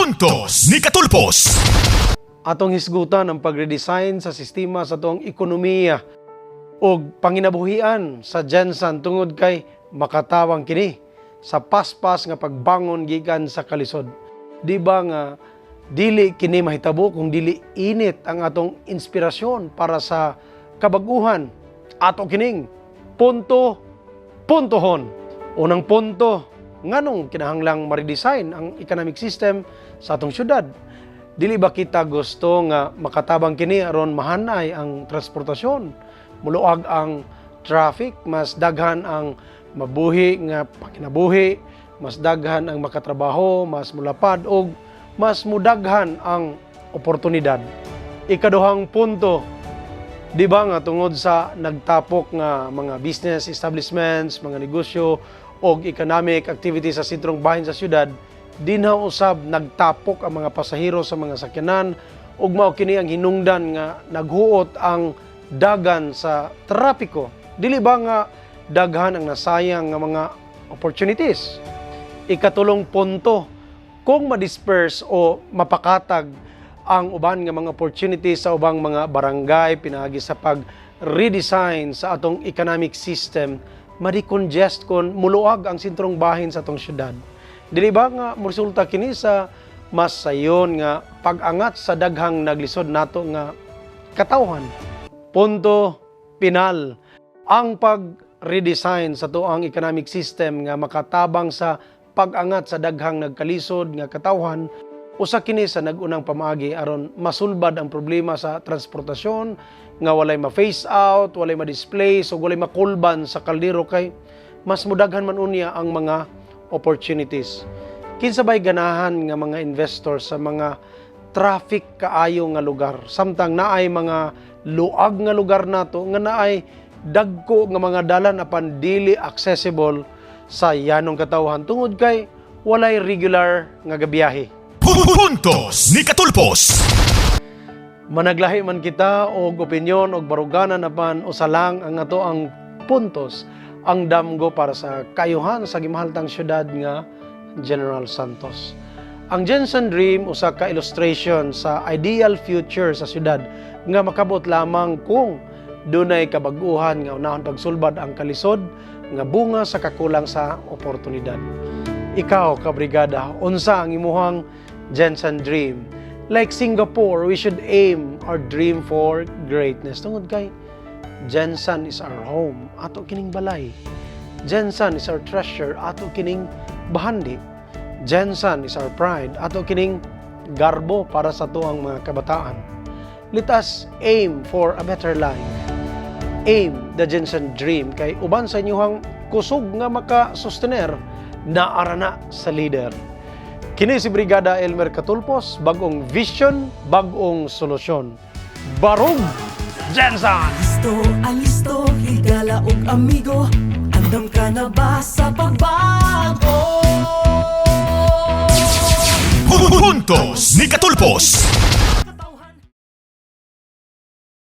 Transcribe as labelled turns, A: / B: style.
A: Puntos ni Katulpos.
B: Atong hisgutan ang pagredesign sa sistema sa atong ekonomiya o panginabuhian sa Jensen tungod kay makatawang kini sa paspas nga pagbangon gikan sa kalisod. Di ba nga dili kini mahitabo kung dili init ang atong inspirasyon para sa kabaguhan. Ato kining puntohon. Unang punto, nganong kinahanglang ma-redesign ang economic system sa atong syudad? Dili ba kita gusto nga makatabang kini aron mahanay ang transportasyon? Muluag ang traffic, mas daghan ang mabuhi nga pakinabuhi, mas daghan ang makatrabaho, mas mulapad og mas mudaghan ang oportunidad. Ikaduhang punto, di ba nga tungod sa nagtapok nga mga business establishments, mga negosyo o economic activities sa sentrong bahin sa syudad, dinha usab nagtapok ang mga pasahero sa mga sakyanan ug mao kini ang hinungdan nga naghuot ang dagan sa trapiko. Dili ba nga daghan ang nasayang nga mga opportunities? Ikatulong punto, kung ma-disperse o mapakatag ang uban nga mga opportunities sa ubang mga barangay pinaagi sa pag-redesign sa atong economic system, ma-decongest kon muluag ang sentrong bahin sa atong syudad. Dili ba nga resulta kini sa mas sayon nga pag-angat sa daghang naglisod nato nga katawhan. Punto pinal, ang pag-redesign sa tuang economic system nga makatabang sa pag-angat sa daghang nagkalisod nga katawhan, usa kini sa nag-unang pamaagi aron masulbad ang problema sa transportasyon nga walay ma-face out, walay ma-displace o walay makulban sa kaldero kay mas mudaghan man unya ang mga opportunities. Kinsa ba'y ganahan nga mga investors sa mga traffic kaayo nga lugar samtang naay mga luag nga lugar nato nga naay dagko nga mga dalan apan dili accessible sa yanong katawhan tungod kay walay regular nga gabiyahe.
A: Puntos ni Katulpos.
B: Managlahi man kita og opinyon og baruganan apan usa lang ang ato ang puntos ang damgo para sa kayuhan sa gimahaltang syudad nga General Santos. Ang Jensen Dream usa ka illustration sa ideal future sa syudad nga makabot lamang kung dunay kabag-uhan nga unahon pagsulbad ang kalisod nga bunga sa kakulang sa oportunidad. Ikaw, kabrigada, unsa ang imuhang Jensen Dream? Like Singapore, we should aim our dream for greatness. Tungod kay Jensen is our home, ato kining balay. Jensen is our treasure, ato kining bahandi. Jensen is our pride, ato kining garbo para sa tuang mga kabataan. Let us aim for a better life. Aim the Jensen Dream kay uban sa inyong kusog nga makasustener naara na sa leader. Kini si Brigada Elmer Katulpos, bagong vision, bagong solusyon. Barog Jensen!
C: Alisto, higala ug amigo, andam ka na ba sa pagbago?
A: Puntos ni Katulpos.